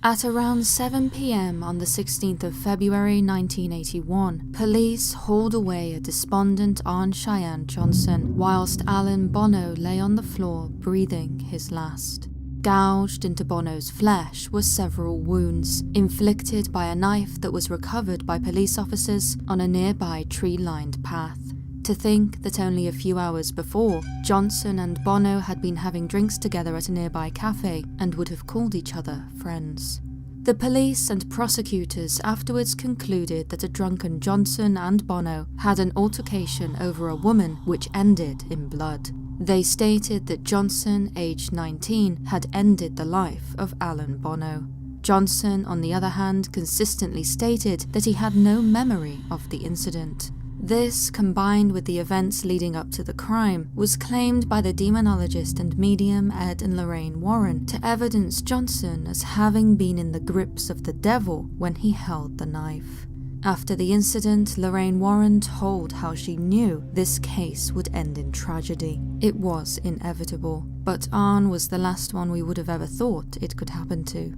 At around 7 p.m. on the 16th of February 1981, police hauled away a despondent Aunt Cheyenne Johnson whilst Alan Bono lay on the floor breathing his last. Gouged into Bono's flesh were several wounds, inflicted by a knife that was recovered by police officers on a nearby tree-lined path. To think that only a few hours before, Johnson and Bono had been having drinks together at a nearby cafe and would have called each other friends. The police and prosecutors afterwards concluded that a drunken Johnson and Bono had an altercation over a woman which ended in blood. They stated that Johnson, aged 19, had ended the life of Alan Bono. Johnson, on the other hand, consistently stated that he had no memory of the incident. This, combined with the events leading up to the crime, was claimed by the demonologist and medium Ed and Lorraine Warren to evidence Johnson as having been in the grips of the devil when he held the knife. After the incident, Lorraine Warren told how she knew this case would end in tragedy. It was inevitable, but Arn was the last one we would have ever thought it could happen to.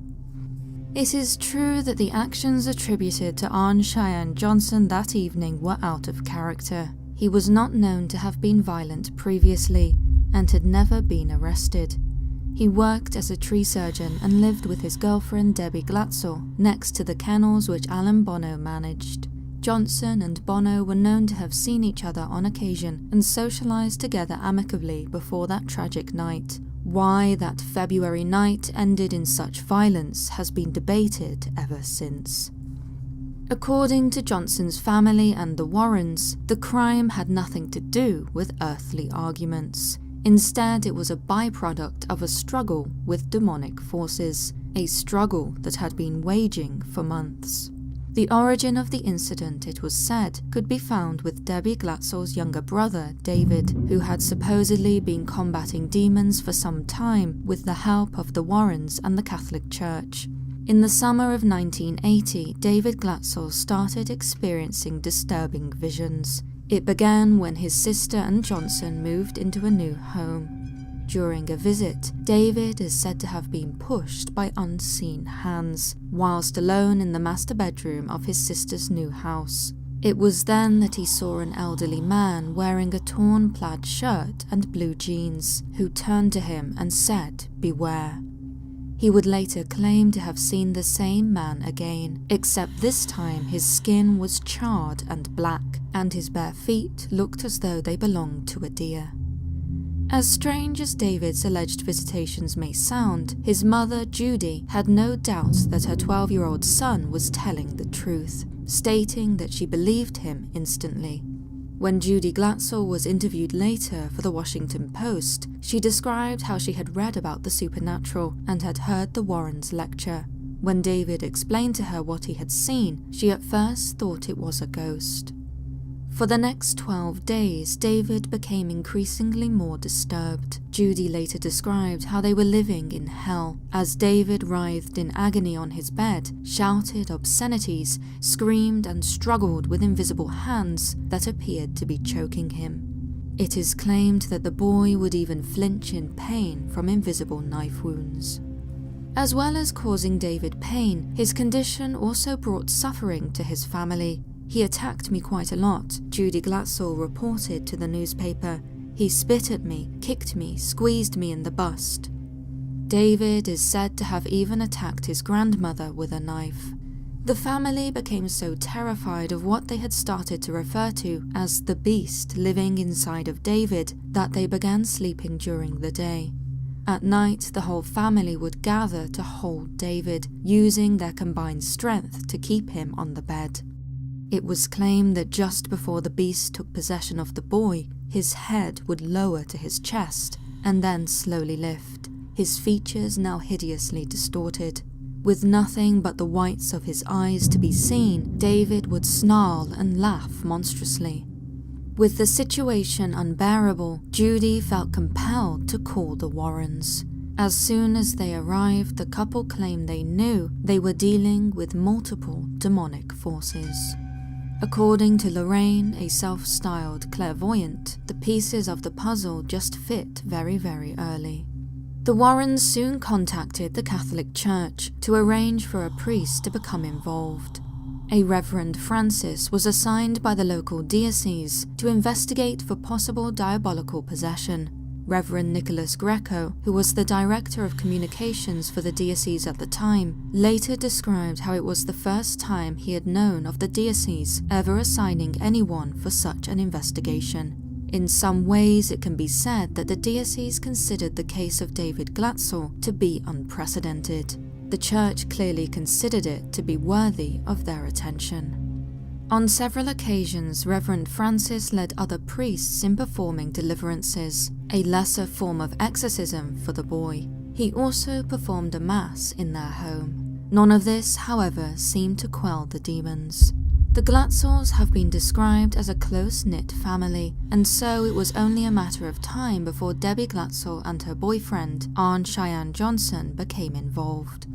It is true that the actions attributed to Aunt Cheyenne Johnson that evening were out of character. He was not known to have been violent previously and had never been arrested. He worked as a tree surgeon and lived with his girlfriend Debbie Glatzel next to the kennels which Alan Bono managed. Johnson and Bono were known to have seen each other on occasion and socialized together amicably before that tragic night. Why that February night ended in such violence has been debated ever since. According to Johnson's family and the Warrens, the crime had nothing to do with earthly arguments. Instead, it was a byproduct of a struggle with demonic forces, a struggle that had been waging for months. The origin of the incident, it was said, could be found with Debbie Glatzel's younger brother, David, who had supposedly been combating demons for some time with the help of the Warrens and the Catholic Church. In the summer of 1980, David Glatzel started experiencing disturbing visions. It began when his sister and Johnson moved into a new home. During a visit, David is said to have been pushed by unseen hands, whilst alone in the master bedroom of his sister's new house. It was then that he saw an elderly man wearing a torn plaid shirt and blue jeans, who turned to him and said, "Beware." He would later claim to have seen the same man again, except this time his skin was charred and black, and his bare feet looked as though they belonged to a deer. As strange as David's alleged visitations may sound, his mother, Judy, had no doubt that her 12-year-old son was telling the truth, stating that she believed him instantly. When Judy Glatzel was interviewed later for the Washington Post, she described how she had read about the supernatural and had heard the Warrens lecture. When David explained to her what he had seen, she at first thought it was a ghost. For the next 12 days, David became increasingly more disturbed. Judy later described how they were living in hell, as David writhed in agony on his bed, shouted obscenities, screamed and struggled with invisible hands that appeared to be choking him. It is claimed that the boy would even flinch in pain from invisible knife wounds. As well as causing David pain, his condition also brought suffering to his family. "He attacked me quite a lot," Judy Glatzel reported to the newspaper. "He spit at me, kicked me, squeezed me in the bust." David is said to have even attacked his grandmother with a knife. The family became so terrified of what they had started to refer to as the beast living inside of David that they began sleeping during the day. At night, the whole family would gather to hold David, using their combined strength to keep him on the bed. It was claimed that just before the beast took possession of the boy, his head would lower to his chest and then slowly lift, his features now hideously distorted. With nothing but the whites of his eyes to be seen, David would snarl and laugh monstrously. With the situation unbearable, Judy felt compelled to call the Warrens. As soon as they arrived, the couple claimed they knew they were dealing with multiple demonic forces. According to Lorraine, a self-styled clairvoyant, the pieces of the puzzle just fit very, very early. The Warrens soon contacted the Catholic Church to arrange for a priest to become involved. A Reverend Francis was assigned by the local diocese to investigate for possible diabolical possession. Reverend Nicholas Greco, who was the director of communications for the diocese at the time, later described how it was the first time he had known of the diocese ever assigning anyone for such an investigation. In some ways, it can be said that the diocese considered the case of David Glatzel to be unprecedented. The church clearly considered it to be worthy of their attention. On several occasions, Reverend Francis led other priests in performing deliverances, a lesser form of exorcism for the boy. He also performed a mass in their home. None of this, however, seemed to quell the demons. The Glatzels have been described as a close-knit family, and so it was only a matter of time before Debbie Glatzel and her boyfriend, Arne Cheyenne Johnson, became involved.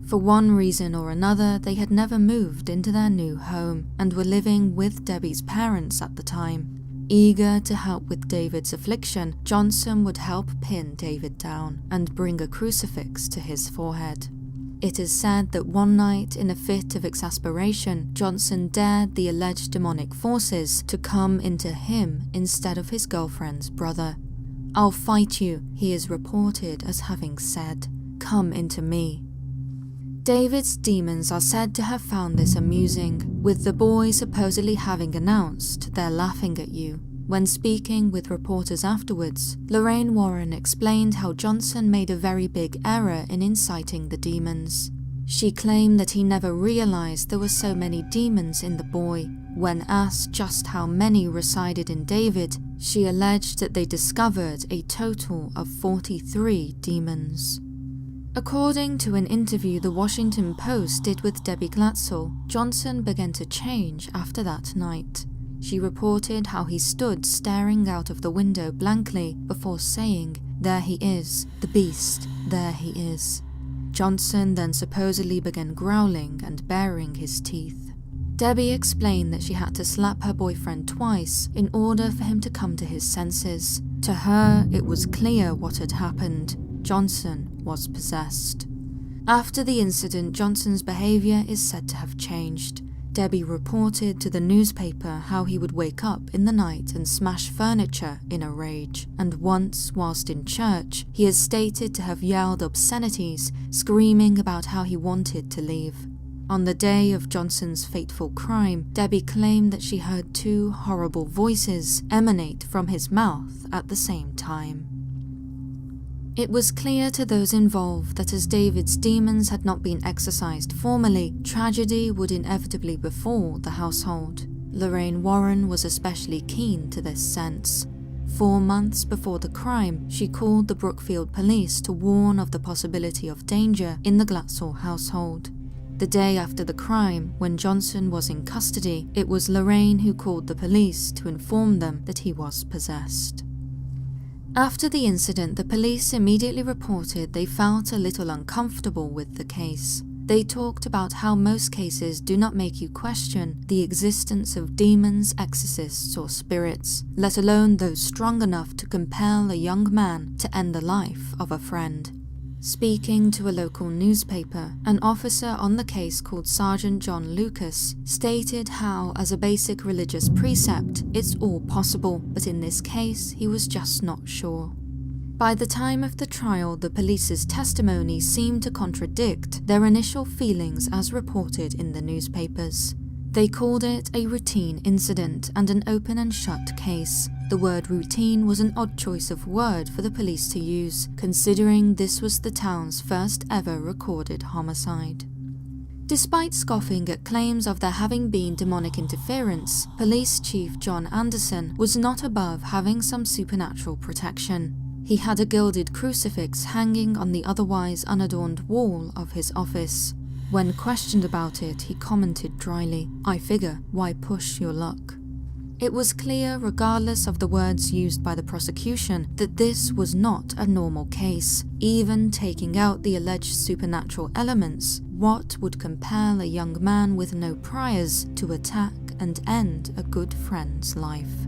For one reason or another, they had never moved into their new home and were living with Debbie's parents at the time. Eager to help with David's affliction, Johnson would help pin David down and bring a crucifix to his forehead. It is said that one night, in a fit of exasperation, Johnson dared the alleged demonic forces to come into him instead of his girlfriend's brother. "I'll fight you," he is reported as having said. "Come into me." David's demons are said to have found this amusing, with the boy supposedly having announced, "They're laughing at you." When speaking with reporters afterwards, Lorraine Warren explained how Johnson made a very big error in inciting the demons. She claimed that he never realized there were so many demons in the boy. When asked just how many resided in David, she alleged that they discovered a total of 43 demons. According to an interview the Washington Post did with Debbie Glatzel, Johnson began to change after that night. She reported how he stood staring out of the window blankly before saying, "There he is, the beast, there he is." Johnson then supposedly began growling and baring his teeth. Debbie explained that she had to slap her boyfriend twice in order for him to come to his senses. To her, it was clear what had happened. Johnson was possessed. After the incident, Johnson's behavior is said to have changed. Debbie reported to the newspaper how he would wake up in the night and smash furniture in a rage, and once, whilst in church, he is stated to have yelled obscenities, screaming about how he wanted to leave. On the day of Johnson's fateful crime, Debbie claimed that she heard two horrible voices emanate from his mouth at the same time. It was clear to those involved that as David's demons had not been exorcised formally, tragedy would inevitably befall the household. Lorraine Warren was especially keen to this sense. 4 months before the crime, she called the Brookfield police to warn of the possibility of danger in the Glatzel household. The day after the crime, when Johnson was in custody, it was Lorraine who called the police to inform them that he was possessed. After the incident, the police immediately reported they felt a little uncomfortable with the case. They talked about how most cases do not make you question the existence of demons, exorcists, or spirits, let alone those strong enough to compel a young man to end the life of a friend. Speaking to a local newspaper, an officer on the case called Sergeant John Lucas stated how, as a basic religious precept, it's all possible, but in this case, he was just not sure. By the time of the trial, the police's testimony seemed to contradict their initial feelings as reported in the newspapers. They called it a routine incident and an open and shut case. The word routine was an odd choice of word for the police to use, considering this was the town's first ever recorded homicide. Despite scoffing at claims of there having been demonic interference, Police Chief John Anderson was not above having some supernatural protection. He had a gilded crucifix hanging on the otherwise unadorned wall of his office. When questioned about it, he commented dryly, "I figure, why push your luck?" It was clear, regardless of the words used by the prosecution, that this was not a normal case. Even taking out the alleged supernatural elements, what would compel a young man with no priors to attack and end a good friend's life?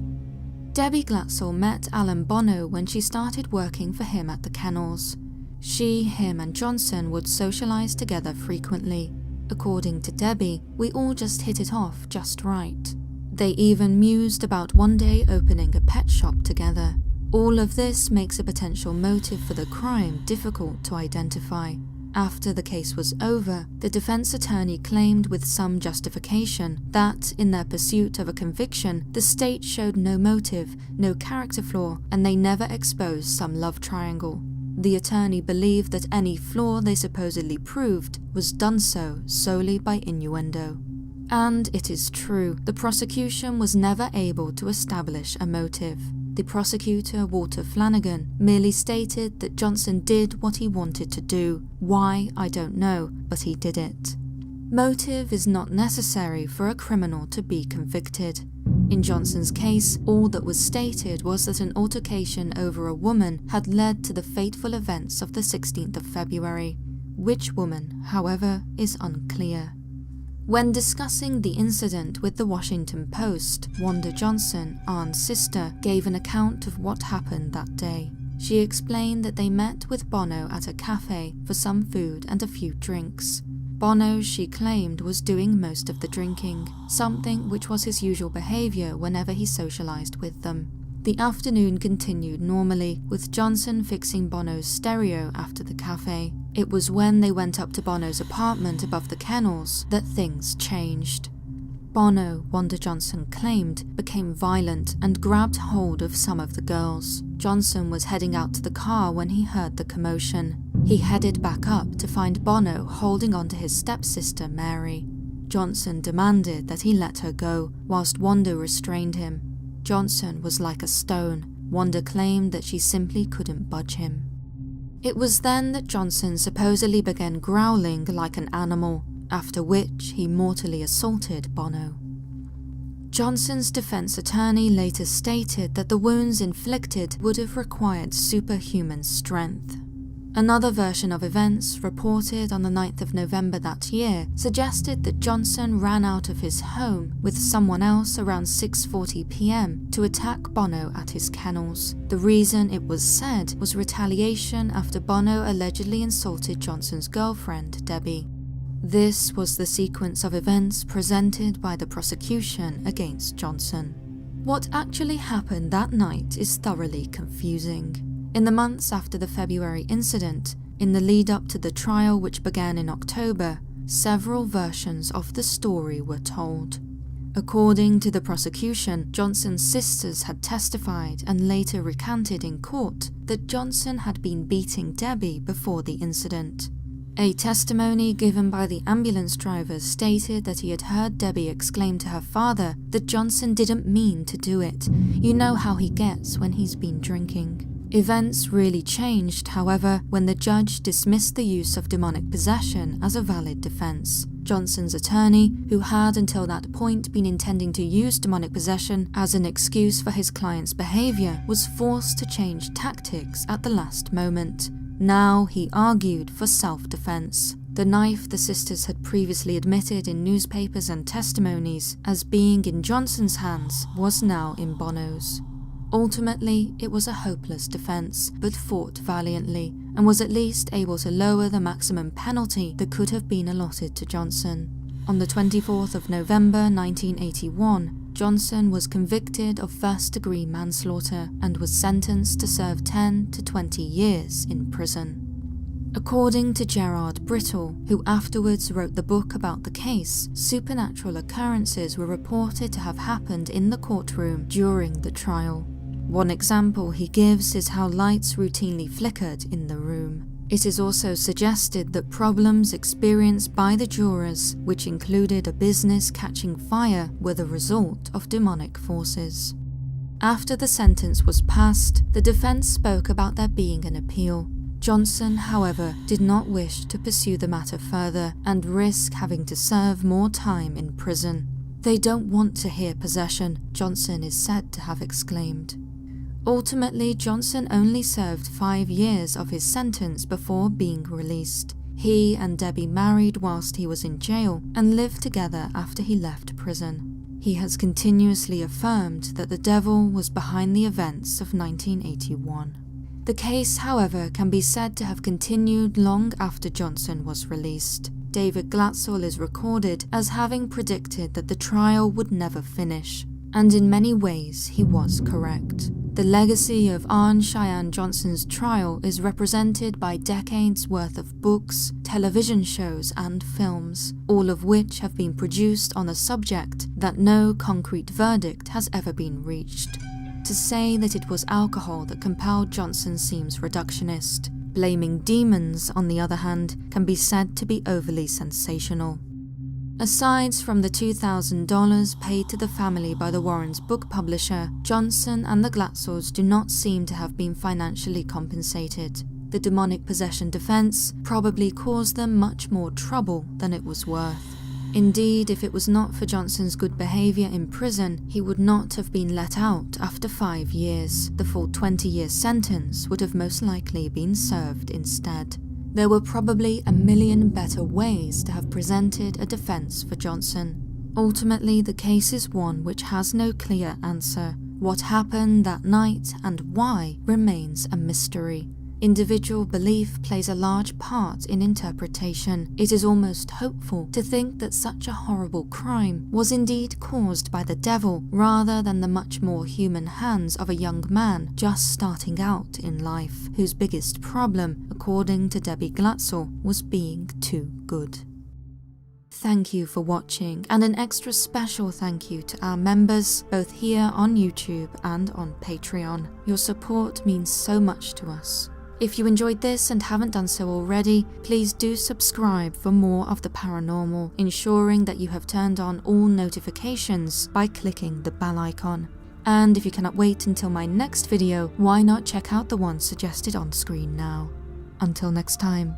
Debbie Glatzel met Alan Bono when she started working for him at the kennels. She, him, and Johnson would socialize together frequently. According to Debbie, we all just hit it off just right. They even mused about one day opening a pet shop together. All of this makes a potential motive for the crime difficult to identify. After the case was over, the defense attorney claimed with some justification that, in their pursuit of a conviction, the state showed no motive, no character flaw, and they never exposed some love triangle. The attorney believed that any flaw they supposedly proved was done so solely by innuendo. And it is true, the prosecution was never able to establish a motive. The prosecutor, Walter Flanagan, merely stated that Johnson did what he wanted to do. Why, I don't know, but he did it. Motive is not necessary for a criminal to be convicted. In Johnson's case, all that was stated was that an altercation over a woman had led to the fateful events of the 16th of February. Which woman, however, is unclear. When discussing the incident with the Washington Post, Wanda Johnson, Arne's sister, gave an account of what happened that day. She explained that they met with Bono at a cafe for some food and a few drinks. Bono, she claimed, was doing most of the drinking, something which was his usual behavior whenever he socialized with them. The afternoon continued normally, with Johnson fixing Bono's stereo after the cafe. It was when they went up to Bono's apartment above the kennels that things changed. Bono, Wanda Johnson claimed, became violent and grabbed hold of some of the girls. Johnson was heading out to the car when he heard the commotion. He headed back up to find Bono holding onto his stepsister, Mary. Johnson demanded that he let her go, whilst Wanda restrained him. Johnson was like a stone. Wanda claimed that she simply couldn't budge him. It was then that Johnson supposedly began growling like an animal, after which he mortally assaulted Bono. Johnson's defense attorney later stated that the wounds inflicted would have required superhuman strength. Another version of events, reported on the 9th of November that year, suggested that Johnson ran out of his home with someone else around 6:40 p.m. to attack Bono at his kennels. The reason, it was said, was retaliation after Bono allegedly insulted Johnson's girlfriend, Debbie. This was the sequence of events presented by the prosecution against Johnson. What actually happened that night is thoroughly confusing. In the months after the February incident, in the lead-up to the trial which began in October, several versions of the story were told. According to the prosecution, Johnson's sisters had testified and later recanted in court that Johnson had been beating Debbie before the incident. A testimony given by the ambulance driver stated that he had heard Debbie exclaim to her father that Johnson didn't mean to do it. You know how he gets when he's been drinking. Events really changed, however, when the judge dismissed the use of demonic possession as a valid defense. Johnson's attorney, who had until that point been intending to use demonic possession as an excuse for his client's behavior, was forced to change tactics at the last moment. Now he argued for self-defense. The knife the sisters had previously admitted in newspapers and testimonies as being in Johnson's hands was now in Bono's. Ultimately, it was a hopeless defense, but fought valiantly, and was at least able to lower the maximum penalty that could have been allotted to Johnson. On the 24th of November 1981, Johnson was convicted of first-degree manslaughter and was sentenced to serve 10 to 20 years in prison. According to Gerard Brittle, who afterwards wrote the book about the case, supernatural occurrences were reported to have happened in the courtroom during the trial. One example he gives is how lights routinely flickered in the room. It is also suggested that problems experienced by the jurors, which included a business catching fire, were the result of demonic forces. After the sentence was passed, the defense spoke about there being an appeal. Johnson, however, did not wish to pursue the matter further and risk having to serve more time in prison. "They don't want to hear possession," Johnson is said to have exclaimed. Ultimately, Johnson only served 5 years of his sentence before being released. He and Debbie married whilst he was in jail and lived together after he left prison. He has continuously affirmed that the devil was behind the events of 1981. The case, however, can be said to have continued long after Johnson was released. David Glatzel is recorded as having predicted that the trial would never finish, and in many ways he was correct. The legacy of Arne Cheyenne Johnson's trial is represented by decades worth of books, television shows, and films, all of which have been produced on a subject that no concrete verdict has ever been reached. To say that it was alcohol that compelled Johnson seems reductionist. Blaming demons, on the other hand, can be said to be overly sensational. Aside from the $2,000 paid to the family by the Warrens' book publisher, Johnson and the Glatzels do not seem to have been financially compensated. The demonic possession defense probably caused them much more trouble than it was worth. Indeed, if it was not for Johnson's good behavior in prison, he would not have been let out after 5 years. The full 20-year sentence would have most likely been served instead. There were probably a million better ways to have presented a defense for Johnson. Ultimately, the case is one which has no clear answer. What happened that night and why remains a mystery. Individual belief plays a large part in interpretation. It is almost hopeful to think that such a horrible crime was indeed caused by the devil rather than the much more human hands of a young man just starting out in life, whose biggest problem, according to Debbie Glatzel, was being too good. Thank you for watching, and an extra special thank you to our members, both here on YouTube and on Patreon. Your support means so much to us. If you enjoyed this and haven't done so already, please do subscribe for more of the paranormal, ensuring that you have turned on all notifications by clicking the bell icon. And if you cannot wait until my next video, why not check out the one suggested on screen now? Until next time.